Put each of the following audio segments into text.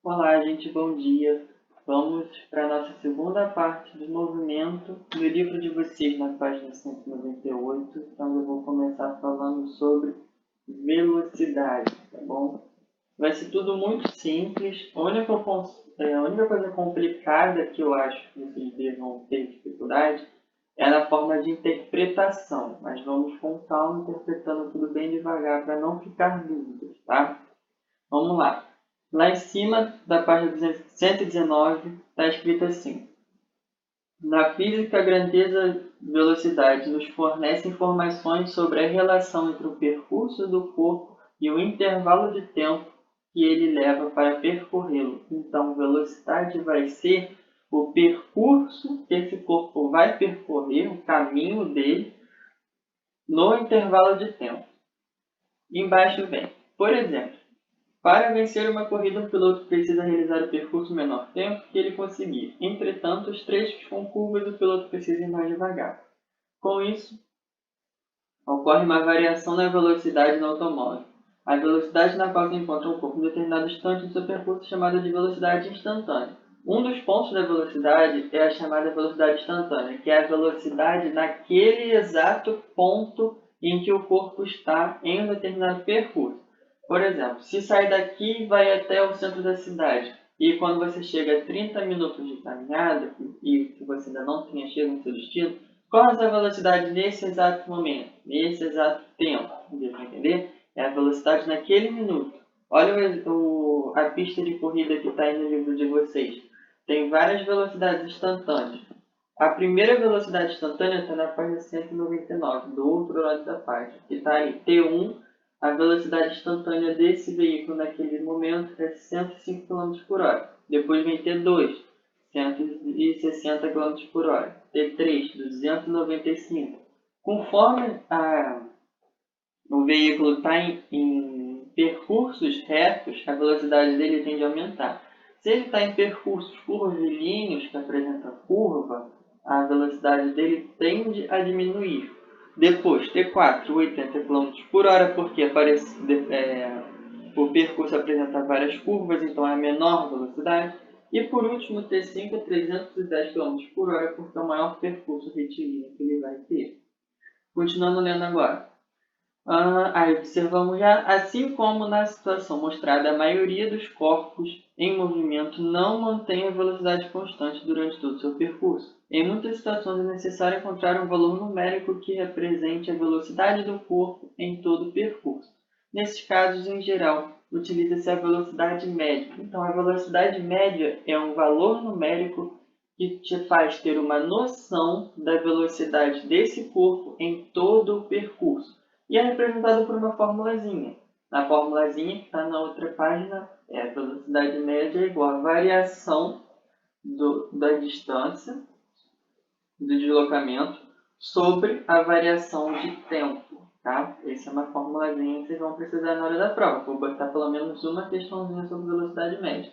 Olá, gente, bom dia. Vamos para a nossa segunda parte do movimento do livro de vocês, na página 198. Então, eu vou começar falando sobre velocidade, tá bom? Vai ser tudo muito simples. A única coisa complicada que eu acho que vocês devam ter dificuldade é na forma de interpretação, mas vamos com calma, interpretando tudo bem devagar para não ficar dúvidas, tá? Vamos lá. Lá em cima da página 119 está escrito assim: na física, a grandeza velocidade nos fornece informações sobre a relação entre o percurso do corpo e o intervalo de tempo que ele leva para percorrê-lo. Então, velocidade vai ser o percurso que esse corpo vai percorrer, o caminho dele, no intervalo de tempo. Embaixo vem, por exemplo, para vencer uma corrida, um piloto precisa realizar o percurso no menor tempo que ele conseguir. Entretanto, os trechos com curvas, o piloto precisa ir mais devagar. Com isso, ocorre uma variação na velocidade do automóvel. A velocidade na qual se encontra o corpo em determinado instante do seu percurso é chamada de velocidade instantânea. Um dos pontos da velocidade é a chamada velocidade instantânea, que é a velocidade naquele exato ponto em que o corpo está em um determinado percurso. Por exemplo, se sair daqui e vai até o centro da cidade, e quando você chega a 30 minutos de caminhada, e que você ainda não tenha chegado no seu destino, qual é a sua velocidade nesse exato momento, nesse exato tempo? Deu para entender? É a velocidade naquele minuto. Olha a pista de corrida que está aí no livro de vocês. Tem várias velocidades instantâneas. A primeira velocidade instantânea está na página 199, do outro lado da página, que está aí, T1. A velocidade instantânea desse veículo naquele momento é 105 km por hora. Depois vem T2, 160 km por hora. T3, 295. Conforme o veículo está em percursos retos, a velocidade dele tende a aumentar. Se ele está em percursos curvilíneos, que apresentam curva, a velocidade dele tende a diminuir. Depois, T4, 80 km por hora, porque o percurso apresenta várias curvas, então é a menor velocidade. E por último, T5, 310 km por hora, porque é o maior percurso retilíneo que ele vai ter. Continuando lendo agora. Aí observamos já, assim como na situação mostrada, a maioria dos corpos em movimento não mantém a velocidade constante durante todo o seu percurso. Em muitas situações é necessário encontrar um valor numérico que represente a velocidade do corpo em todo o percurso. Nesses casos, em geral, utiliza-se a velocidade média. Então, a velocidade média é um valor numérico que te faz ter uma noção da velocidade desse corpo em todo o percurso. E é representado por uma formulazinha. Na formulazinha que está na outra página, a velocidade média é igual a variação da distância do deslocamento sobre a variação de tempo. Tá? Essa é uma formulazinha que vocês vão precisar na hora da prova. Vou botar pelo menos uma questãozinha sobre velocidade média.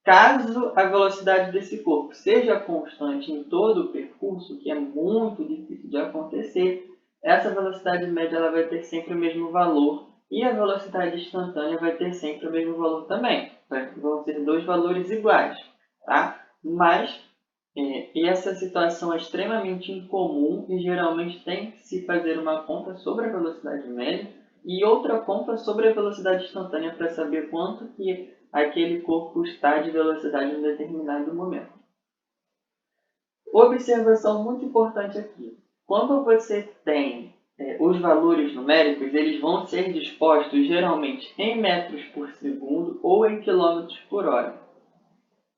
Caso a velocidade desse corpo seja constante em todo o percurso, que é muito difícil de acontecer, essa velocidade média ela vai ter sempre o mesmo valor e a velocidade instantânea vai ter sempre o mesmo valor também. Vão ser dois valores iguais, tá? Mas essa situação é extremamente incomum e geralmente tem que se fazer uma conta sobre a velocidade média e outra conta sobre a velocidade instantânea para saber quanto que aquele corpo está de velocidade em um determinado momento. Observação muito importante aqui. Quando você tem os valores numéricos, eles vão ser dispostos geralmente em metros por segundo ou em quilômetros por hora.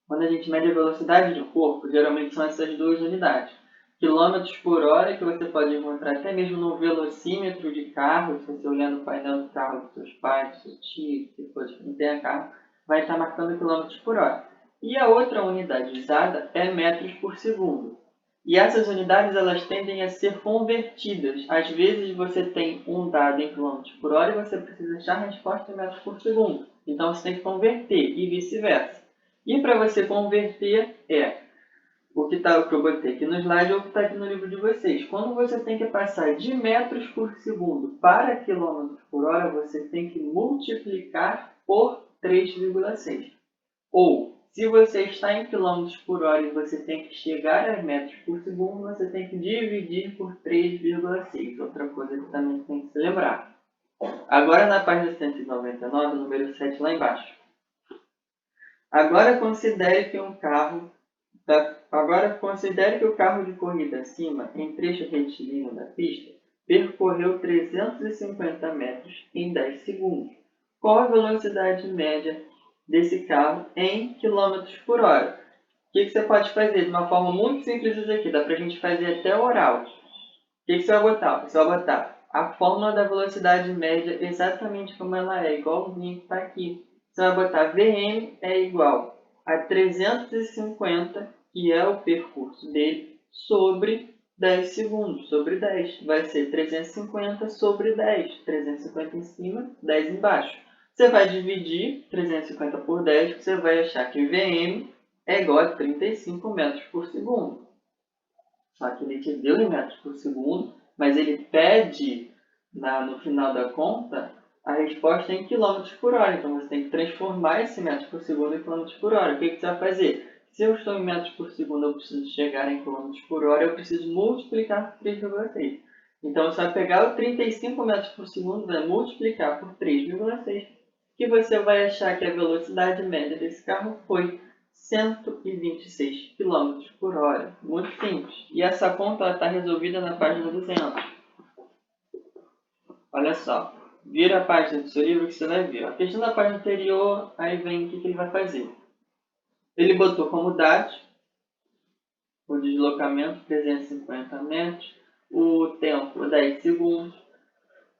Quando a gente mede a velocidade do corpo, geralmente são essas duas unidades. Quilômetros por hora, que você pode encontrar até mesmo no velocímetro de carro, se você olhar no painel do carro dos seus pais, do seu tio, depois não tem carro, vai estar marcando quilômetros por hora. E a outra unidade usada é metros por segundo. E essas unidades elas tendem a ser convertidas. Às vezes você tem um dado em quilômetros por hora e você precisa achar a resposta em metros por segundo. Então você tem que converter e vice-versa. E para você converter o que eu botei aqui no slide ou o que está aqui no livro de vocês. Quando você tem que passar de metros por segundo para quilômetros por hora, você tem que multiplicar por 3,6. Ou, se você está em km por hora e você tem que chegar a metros por segundo, você tem que dividir por 3,6. Outra coisa que também tem que se lembrar. Agora na página 199, número 7 lá embaixo. Agora considere que o carro de corrida acima, em trecho retilíneo da pista, percorreu 350 metros em 10 segundos. Qual a velocidade média desse carro em km por hora? O que você pode fazer? De uma forma muito simples isso aqui, dá para a gente fazer até oral. O que você vai botar? Você vai botar a fórmula da velocidade média exatamente como ela é, igualzinho que está aqui. Você vai botar Vm é igual a 350, que é o percurso dele, sobre 10 segundos, sobre 10. Vai ser 350 sobre 10. 350 em cima, 10 embaixo. Você vai dividir 350 por 10, você vai achar que Vm é igual a 35 metros por segundo. Só que ele te deu em metros por segundo, mas ele pede, no final da conta, a resposta em quilômetros por hora. Então, você tem que transformar esse metros por segundo em quilômetros por hora. O que você vai fazer? Se eu estou em metros por segundo, eu preciso chegar em quilômetros por hora, eu preciso multiplicar por 3,6. Então, você vai pegar o 35 metros por segundo, vai multiplicar por 3,6, que você vai achar que a velocidade média desse carro foi 126 km por hora. Muito simples. E essa conta está resolvida na página 200. Olha só. Vira a página do seu livro que você vai ver. A questão da página anterior, aí vem o que ele vai fazer. Ele botou como dados o deslocamento, 350 metros, o tempo, 10 segundos.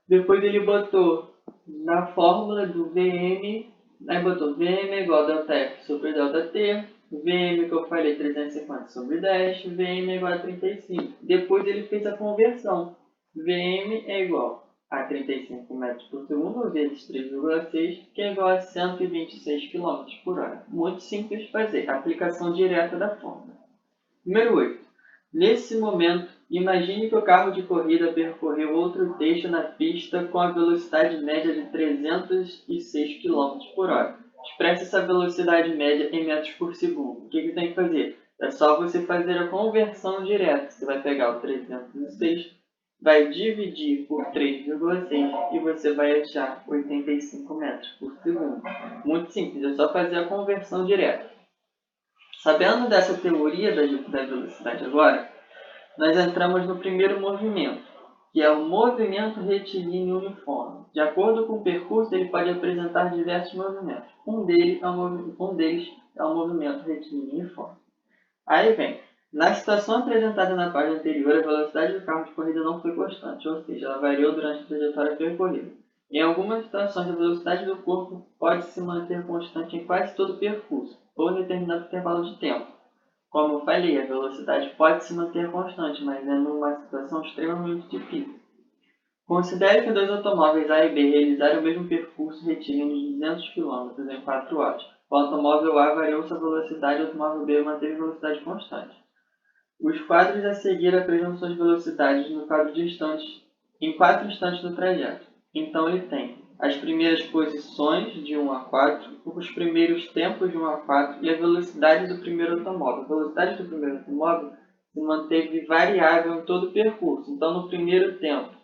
Depois ele botou na fórmula do Vm, aí botou Vm é igual a ΔF sobre ΔT, Vm que eu falei 350 sobre 10, Vm é igual a 35. Depois ele fez a conversão. Vm é igual a 35 metros por segundo vezes 3,6, que é igual a 126 km por hora. Muito simples de fazer. Aplicação direta da fórmula. Número 8. Nesse momento, imagine que o carro de corrida percorreu outro trecho na pista com a velocidade média de 306 km por hora. Expresse essa velocidade média em metros por segundo. O que você tem que fazer? É só você fazer a conversão direta. Você vai pegar o 306, vai dividir por 3,6 e você vai achar 85 metros por segundo. Muito simples, é só fazer a conversão direta. Sabendo dessa teoria da velocidade agora, nós entramos no primeiro movimento, que é o movimento retilíneo uniforme. De acordo com o percurso, ele pode apresentar diversos movimentos. Um deles é o movimento retilíneo uniforme. Aí vem, na situação apresentada na página anterior, a velocidade do carro de corrida não foi constante, ou seja, ela variou durante a trajetória percorrida. Em algumas situações, a velocidade do corpo pode se manter constante em quase todo o percurso, ou em determinado intervalo de tempo. Como eu falei, a velocidade pode se manter constante, mas é numa situação extremamente difícil. Considere que dois automóveis A e B realizaram o mesmo percurso retilíneo de 200 km em 4 horas. O automóvel A variou sua velocidade e o automóvel B manteve a velocidade constante. Os quadros a seguir apresentam suas velocidades no quadro de instantes, em 4 instantes do trajeto. Então ele tem as primeiras posições de 1 a 4, os primeiros tempos de 1 a 4 e a velocidade do primeiro automóvel. A velocidade do primeiro automóvel se manteve variável em todo o percurso. Então no primeiro tempo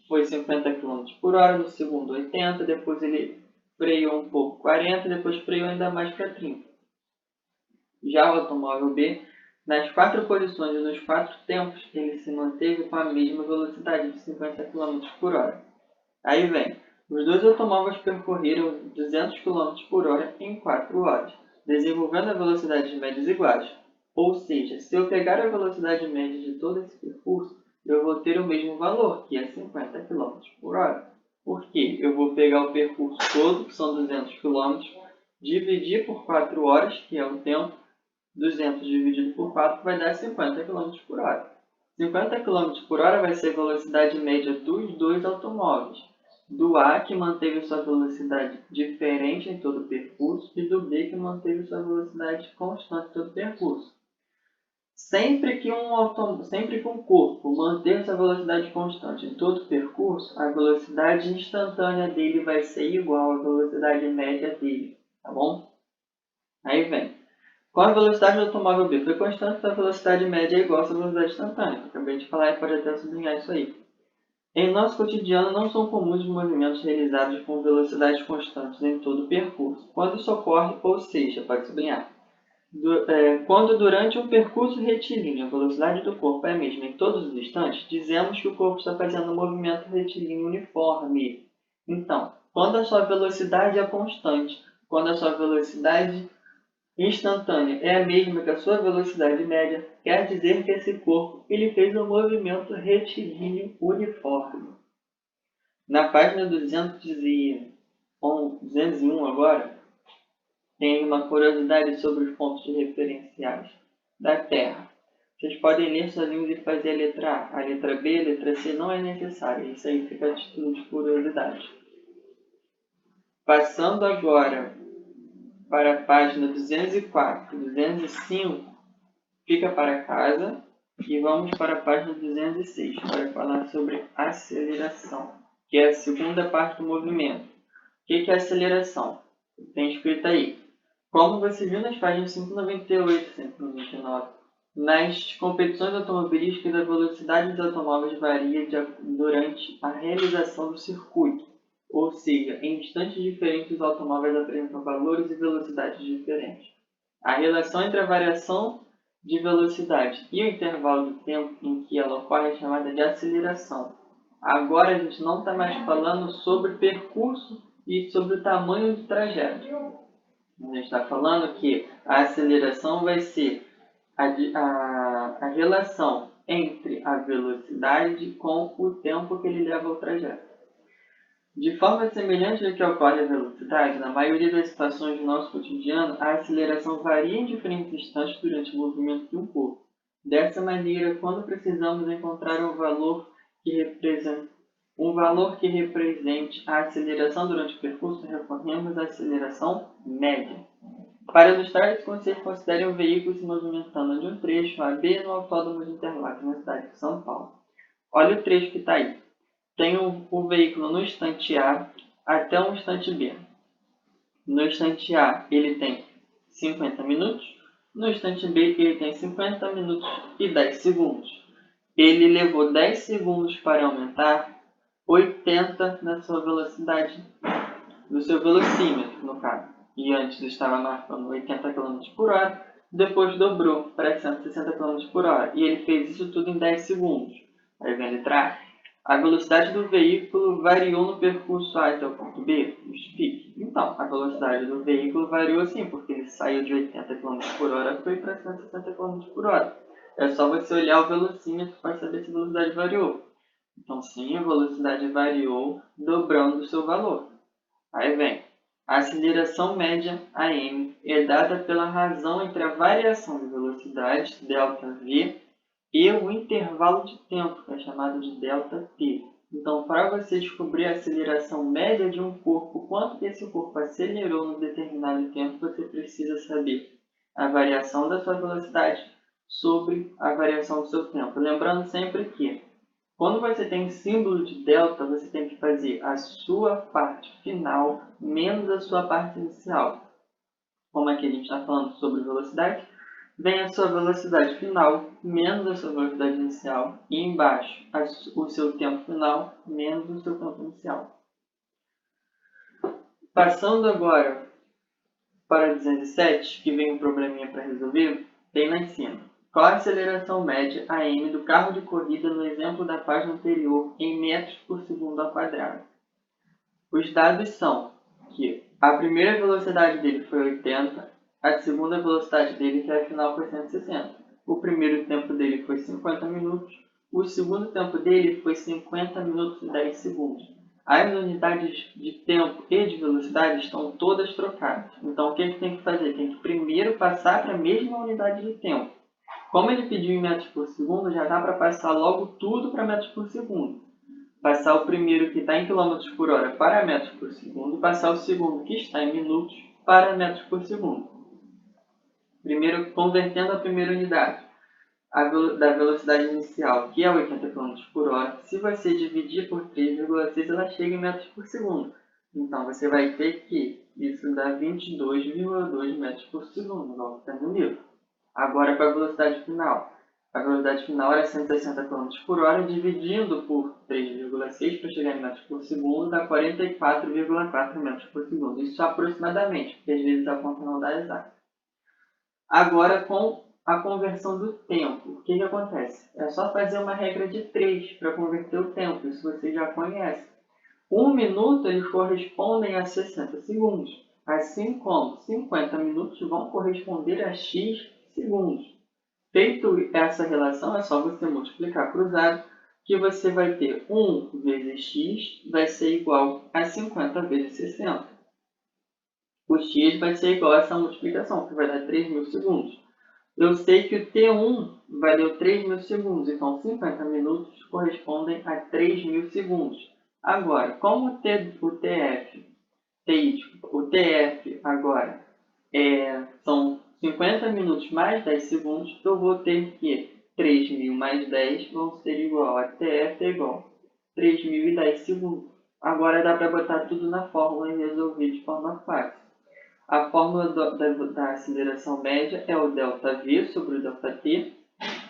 foi 50 km por hora, no segundo 80, depois ele freou um pouco 40, depois freou ainda mais para 30. Já o automóvel B, nas 4 posições e nos 4 tempos, ele se manteve com a mesma velocidade de 50 km por hora. Aí vem, os dois automóveis percorreram 200 km por hora em 4 horas, desenvolvendo a velocidades médias iguais. Ou seja, se eu pegar a velocidade média de todo esse percurso, eu vou ter o mesmo valor, que é 50 km por hora. Por quê? Eu vou pegar o percurso todo, que são 200 km, dividir por 4 horas, que é o tempo. 200 dividido por 4 vai dar 50 km por hora. 50 km por hora vai ser a velocidade média dos dois automóveis. Do A, que manteve sua velocidade diferente em todo o percurso, e do B, que manteve sua velocidade constante em todo o percurso. Sempre que um corpo manter sua velocidade constante em todo o percurso, a velocidade instantânea dele vai ser igual à velocidade média dele, tá bom? Aí vem. Quando a velocidade do automóvel B foi constante, a velocidade média é igual à sua velocidade instantânea. Acabei de falar e pode até sublinhar isso aí. Em nosso cotidiano, não são comuns os movimentos realizados com velocidades constantes em todo o percurso. Quando isso ocorre, ou seja, pode sublinhar, quando durante um percurso retilíneo a velocidade do corpo é a mesma em todos os instantes, dizemos que o corpo está fazendo um movimento retilíneo uniforme. Então, quando a sua velocidade é constante, quando a sua velocidade instantânea é a mesma que a sua velocidade média, quer dizer que esse corpo ele fez um movimento retilíneo uniforme. Na página 201 agora, tem uma curiosidade sobre os pontos referenciais da Terra. Vocês podem ler sozinhos e fazer a letra A. A letra B, a letra C não é necessária. Isso aí fica a título de curiosidade. Passando agora para a página 204, 205, fica para casa. E vamos para a página 206 para falar sobre aceleração, que é a segunda parte do movimento. O que é aceleração? Tem escrito aí. Como você viu nas páginas 598 e 199, nas competições automobilísticas a velocidade dos automóveis varia durante a realização do circuito, ou seja, em instantes diferentes os automóveis apresentam valores e velocidades diferentes. A relação entre a variação de velocidade e o intervalo de tempo em que ela ocorre é chamada de aceleração. Agora a gente não está mais falando sobre percurso e sobre o tamanho do trajeto. A gente está falando que a aceleração vai ser a relação entre a velocidade com o tempo que ele leva ao trajeto. De forma semelhante ao que ocorre a velocidade, na maioria das situações do nosso cotidiano, a aceleração varia em diferentes instantes durante o movimento de um corpo. Dessa maneira, quando precisamos encontrar um valor que represente a aceleração durante o percurso, recorremos à aceleração média. Para ilustrar esse conceito, considere um veículo se movimentando de um trecho A B no Autódromo de Interlagos, na cidade de São Paulo. Olha o trecho que está aí. Tem o veículo no instante A até o instante B. No instante A, ele tem 50 minutos. No instante B, ele tem 50 minutos e 10 segundos. Ele levou 10 segundos para aumentar 80 na sua velocidade, no seu velocímetro, no caso. E antes estava marcando 80 km por hora, depois dobrou para 160 km por hora. E ele fez isso tudo em 10 segundos. Aí vem a letra A. A velocidade do veículo variou no percurso A até o ponto B? Explique. Então, a velocidade do veículo variou sim, porque ele saiu de 80 km por hora e foi para 160 km por hora. É só você olhar o velocímetro para saber se a velocidade variou. Então, sim, a velocidade variou, dobrando o seu valor. Aí vem. A aceleração média, AM, é dada pela razão entre a variação de velocidade, ΔV, e o intervalo de tempo, que é chamado de ΔT. Então, para você descobrir a aceleração média de um corpo, quanto que esse corpo acelerou num determinado tempo, você precisa saber a variação da sua velocidade sobre a variação do seu tempo. Lembrando sempre que, quando você tem símbolo de delta, você tem que fazer a sua parte final menos a sua parte inicial. Como aqui a gente está falando sobre velocidade, vem a sua velocidade final menos a sua velocidade inicial e embaixo o seu tempo final menos o seu tempo inicial. Passando agora para 207, que vem um probleminha para resolver, tem lá em cima. Qual a aceleração média AM do carro de corrida no exemplo da página anterior em metros por segundo ao quadrado? Os dados são que a primeira velocidade dele foi 80, a segunda velocidade dele, que afinal foi 160. O primeiro tempo dele foi 50 minutos, o segundo tempo dele foi 50 minutos e 10 segundos. As unidades de tempo e de velocidade estão todas trocadas. Então, o que tem que fazer? Tem que primeiro passar para a mesma unidade de tempo. Como ele pediu em metros por segundo, já dá para passar logo tudo para metros por segundo. Passar o primeiro que está em km por hora para metros por segundo, passar o segundo que está em minutos para metros por segundo. Primeiro, convertendo a primeira unidade da velocidade inicial, que é 80 km por hora, se você dividir por 3,6, ela chega em metros por segundo. Então, você vai ter que Isso dá 22,2 metros por segundo, igual está no livro. Agora para a velocidade final. A velocidade final era 160 km por hora, dividindo por 3,6 para chegar em metros por segundo, dá 44,4 metros por segundo. Isso aproximadamente, porque às vezes a conta não dá exato. Agora com a conversão do tempo, o que acontece? É só fazer uma regra de 3 para converter o tempo, isso você já conhece. 1 minuto eles correspondem a 60 segundos, assim como 50 minutos vão corresponder a x segundos. Feito essa relação, é só você multiplicar cruzado, que você vai ter 1 vezes x vai ser igual a 50 vezes 60. O x vai ser igual a essa multiplicação, que vai dar 3.000 segundos. Eu sei que o T1 valeu 3.000 segundos, então 50 minutos correspondem a 3.000 segundos. Agora, como o TF agora são 50 minutos mais 10 segundos, eu vou ter que 3.000 mais 10 vão ser igual a TF igual a 3.010 segundos. Agora dá para botar tudo na fórmula e resolver de forma fácil. A fórmula da aceleração média é o ΔV sobre o ΔT.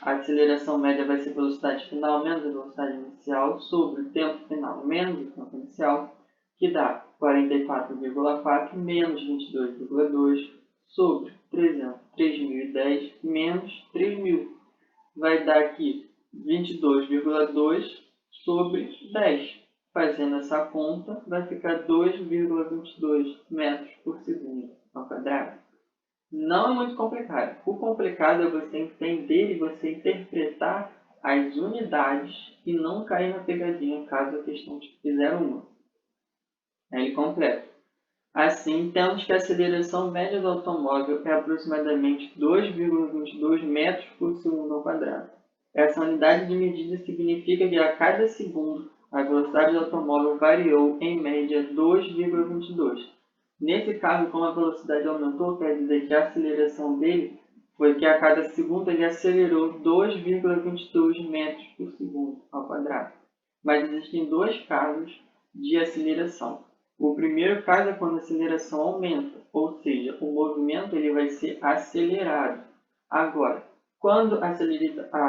A aceleração média vai ser velocidade final menos a velocidade inicial sobre o tempo final menos o tempo inicial, que dá 44,4 menos 22,2 sobre 3.010 menos 3.000. Vai dar aqui 22,2 sobre 10. Fazendo essa conta, vai ficar 2,22 metros por segundo ao quadrado. Não é muito complicado. O complicado é você entender e você interpretar as unidades e não cair na pegadinha caso a questão te fizer uma. Aí ele completa. Assim, temos que a aceleração média do automóvel é aproximadamente 2,22 metros por segundo ao quadrado. Essa unidade de medida significa que a cada segundo a velocidade do automóvel variou em média 2,22. Nesse caso, como a velocidade aumentou, quer dizer que a aceleração dele foi que a cada segundo ele acelerou 2,22 metros por segundo ao quadrado. Mas existem dois casos de aceleração. O primeiro caso é quando a aceleração aumenta, ou seja, o movimento ele vai ser acelerado. Agora, quando a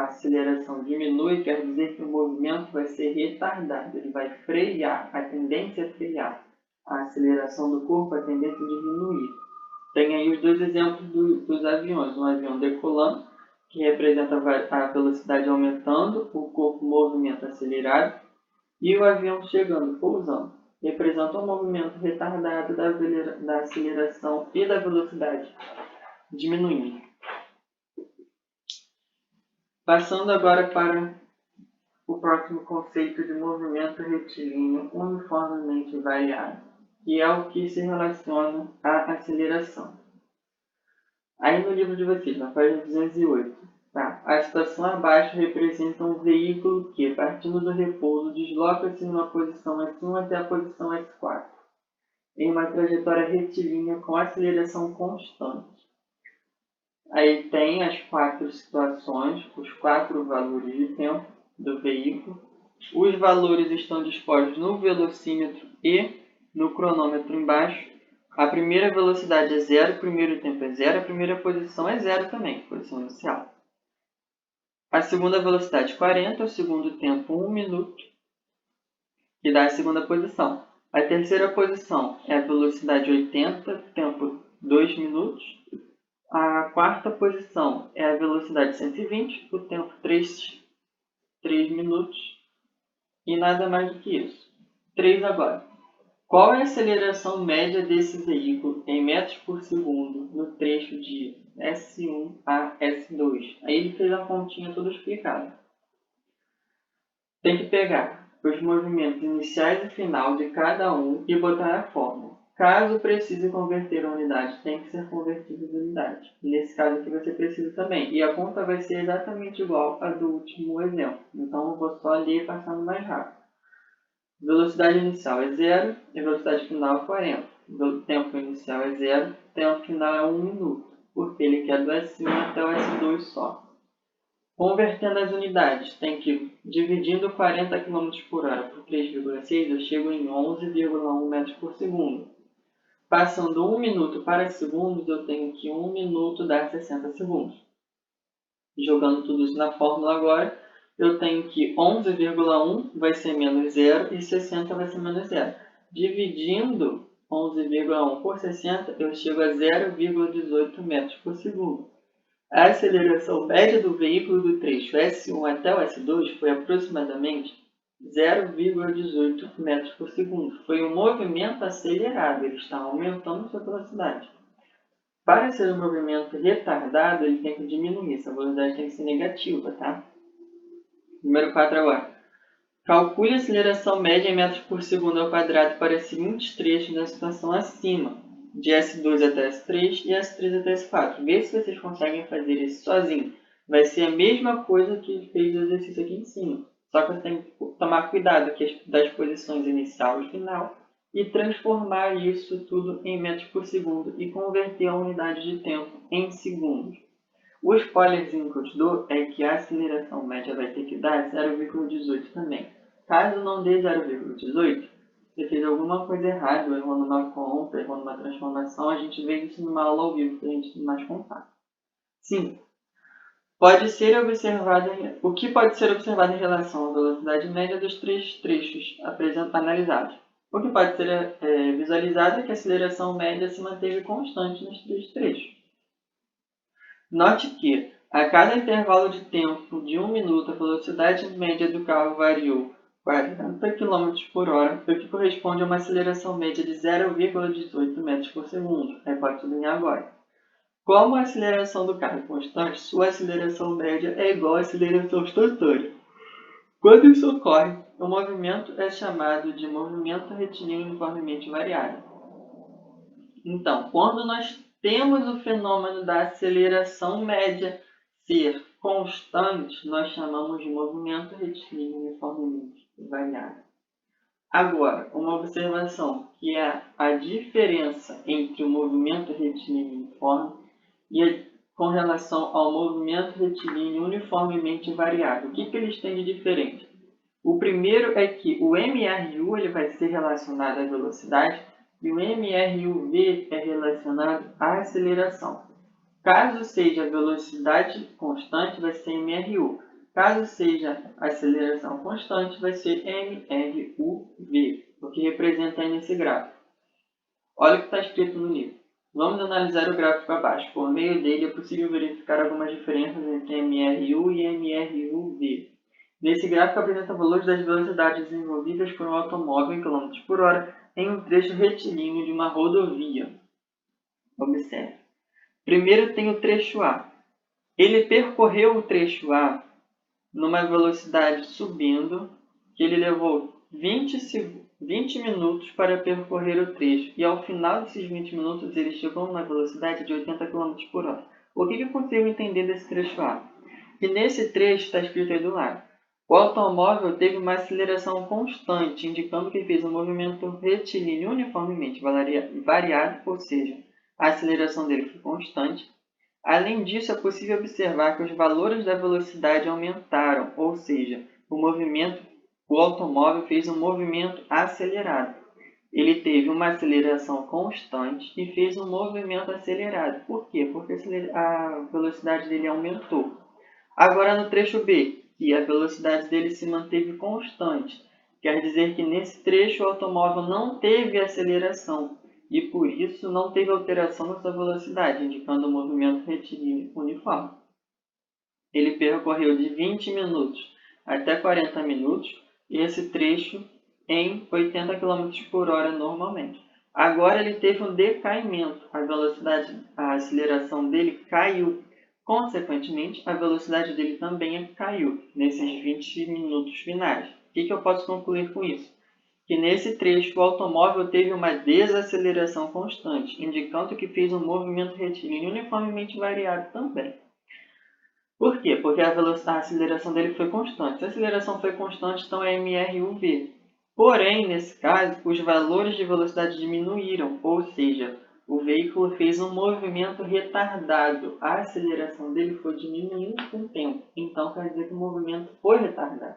aceleração diminui, quer dizer que o movimento vai ser retardado, ele vai frear, a tendência é frear. A aceleração do corpo, a tendência é diminuir. Tem aí os dois exemplos dos aviões. Um avião decolando, que representa a velocidade aumentando, o corpo movimento acelerado, e o avião chegando, pousando, representa um movimento retardado da aceleração e da velocidade diminuindo. Passando agora para o próximo conceito de movimento retilíneo uniformemente variável, que é o que se relaciona à aceleração. Aí no livro de vocês, na página 208, tá? A situação abaixo representa um veículo que, partindo do repouso, desloca-se numa posição S1 até a posição S4, em uma trajetória retilínea com aceleração constante. Aí tem as 4 situações, os 4 valores de tempo do veículo. Os valores estão dispostos no velocímetro e no cronômetro embaixo. A primeira velocidade é 0, o primeiro tempo é 0, a primeira posição é 0 também, posição inicial. A segunda velocidade 40, o segundo tempo 1 minuto, que dá a segunda posição. A terceira posição é a velocidade 80, tempo 2 minutos. A quarta posição é a velocidade 120, o tempo 3 minutos. E nada mais do que isso. 3 agora. Qual é a aceleração média desse veículo em metros por segundo no trecho de S1 a S2? Aí ele fez a continha toda explicada. Tem que pegar os movimentos iniciais e final de cada um e botar a fórmula. Caso precise converter a unidade, tem que ser convertido em unidade. Nesse caso aqui você precisa também. E a conta vai ser exatamente igual à do último exemplo. Então eu vou só ler passando mais rápido. Velocidade inicial é 0 e velocidade final é 40. O tempo inicial é 0, o tempo final é 1 minuto, porque ele quer do S1 até o S2 só. Convertendo as unidades, tem que, dividindo 40 km por hora por 3,6, eu chego em 11,1 metros por segundo. Passando 1 minuto para segundos, eu tenho que 1 minuto dá 60 segundos. Jogando tudo isso na fórmula agora, eu tenho que 11,1 vai ser menos 0 e 60 vai ser menos 0. Dividindo 11,1 por 60, eu chego a 0,18 metros por segundo. A aceleração média do veículo do trecho S1 até o S2 foi aproximadamente 0,18 metros por segundo. Foi um movimento acelerado, ele está aumentando sua velocidade. Para ser um movimento retardado, ele tem que diminuir, essa velocidade tem que ser negativa, tá? Número 4 agora. Calcule a aceleração média em metros por segundo ao quadrado para os seguintes trechos da situação acima, de S2 até S3 e S3 até S4. Vê se vocês conseguem fazer isso sozinho. Vai ser a mesma coisa que fez o exercício aqui em cima. Só que você tem que tomar cuidado das posições inicial e final e transformar isso tudo em metros por segundo e converter a unidade de tempo em segundos. O spoilerzinho que eu te dou é que a aceleração média vai ter que dar 0,18 também. Caso não dê 0,18, você fez alguma coisa errada, errou numa conta, errou numa transformação, a gente vê isso numa aula ao vivo, para a gente ter mais contato. 5. O que pode ser observado em relação à velocidade média dos três trechos analisados? O que pode ser visualizado é que a aceleração média se manteve constante nos três trechos. Note que, a cada intervalo de tempo de 1 minuto, a velocidade média do carro variou 40 km por hora, o que corresponde a uma aceleração média de 0,18 metros por segundo. Aí pode sublinhar agora. Como a aceleração do carro é constante, sua aceleração média é igual à aceleração instantânea. Quando isso ocorre, o movimento é chamado de movimento retilíneo uniformemente variável. Então, quando nós temos o fenômeno da aceleração média ser constante, nós chamamos de movimento retilíneo uniformemente variável. Agora, uma observação, que é a diferença entre o movimento retilíneo uniforme com relação ao movimento retilíneo uniformemente variável. O que eles têm de diferente? O primeiro é que o MRU ele vai ser relacionado à velocidade e o MRUV é relacionado à aceleração. Caso seja a velocidade constante, vai ser MRU. Caso seja a aceleração constante, vai ser MRUV, o que representa aí nesse gráfico. Olha o que está escrito no livro. Vamos analisar o gráfico abaixo. Por meio dele é possível verificar algumas diferenças entre MRU e MRUV. Nesse gráfico apresenta valores das velocidades desenvolvidas por um automóvel em km por hora em um trecho retilíneo de uma rodovia. Observe. Primeiro tem o trecho A. Ele percorreu o trecho A numa velocidade subindo, que ele levou 20 minutos para percorrer o trecho. E ao final desses 20 minutos ele chegou a uma velocidade de 80 km por hora. O que eu consigo entender desse trecho A? Que nesse trecho está escrito aí do lado. O automóvel teve uma aceleração constante, indicando que fez um movimento retilíneo uniformemente variado, ou seja, a aceleração dele foi constante. Além disso, é possível observar que os valores da velocidade aumentaram, ou seja, o automóvel fez um movimento acelerado. Ele teve uma aceleração constante e fez um movimento acelerado. Por quê? Porque a velocidade dele aumentou. Agora no trecho B, que a velocidade dele se manteve constante. Quer dizer que nesse trecho o automóvel não teve aceleração e por isso não teve alteração na sua velocidade, indicando um movimento retilíneo uniforme. Ele percorreu de 20 minutos até 40 minutos esse trecho em 80 km por hora normalmente. Agora ele teve um decaimento, a aceleração dele caiu. Consequentemente, a velocidade dele também caiu nesses 20 minutos finais. O que eu posso concluir com isso? Que nesse trecho o automóvel teve uma desaceleração constante, indicando que fez um movimento retilíneo uniformemente variado também. Por quê? Porque a aceleração dele foi constante. Se a aceleração foi constante, então é MRUV. Porém, nesse caso, os valores de velocidade diminuíram, ou seja, o veículo fez um movimento retardado. A aceleração dele foi diminuindo com o tempo. Então, quer dizer que o movimento foi retardado.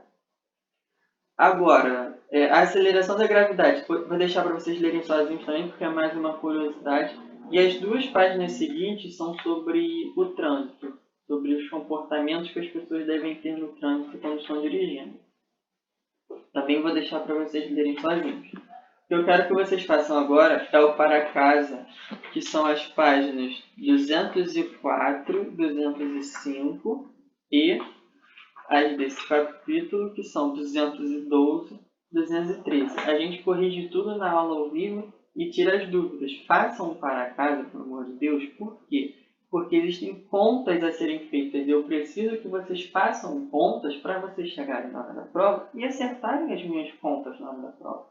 Agora, a aceleração da gravidade, vou deixar para vocês lerem sozinhos também, porque é mais uma curiosidade. E as duas páginas seguintes são sobre o trânsito, sobre os comportamentos que as pessoas devem ter no trânsito quando estão dirigindo. Também vou deixar para vocês lerem sozinhos. O que eu quero que vocês façam agora é o para casa, que são as páginas 204, 205 e as desse capítulo, que são 212, 213. A gente corrige tudo na aula ao vivo e tira as dúvidas. Façam para casa, pelo amor de Deus. Por quê? Porque existem contas a serem feitas. Eu preciso que vocês façam contas para vocês chegarem na hora da prova e acertarem as minhas contas na hora da prova.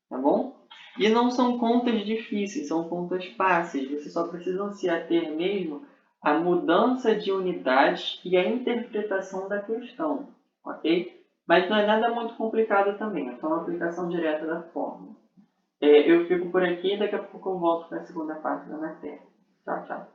Tá bom? E não são contas difíceis, são contas fáceis. Vocês só precisam se ater mesmo à mudança de unidades e à interpretação da questão, ok? Mas não é nada muito complicado também, é só uma aplicação direta da fórmula. Eu fico por aqui e daqui a pouco eu volto para a segunda parte da matéria. Tchau, tchau.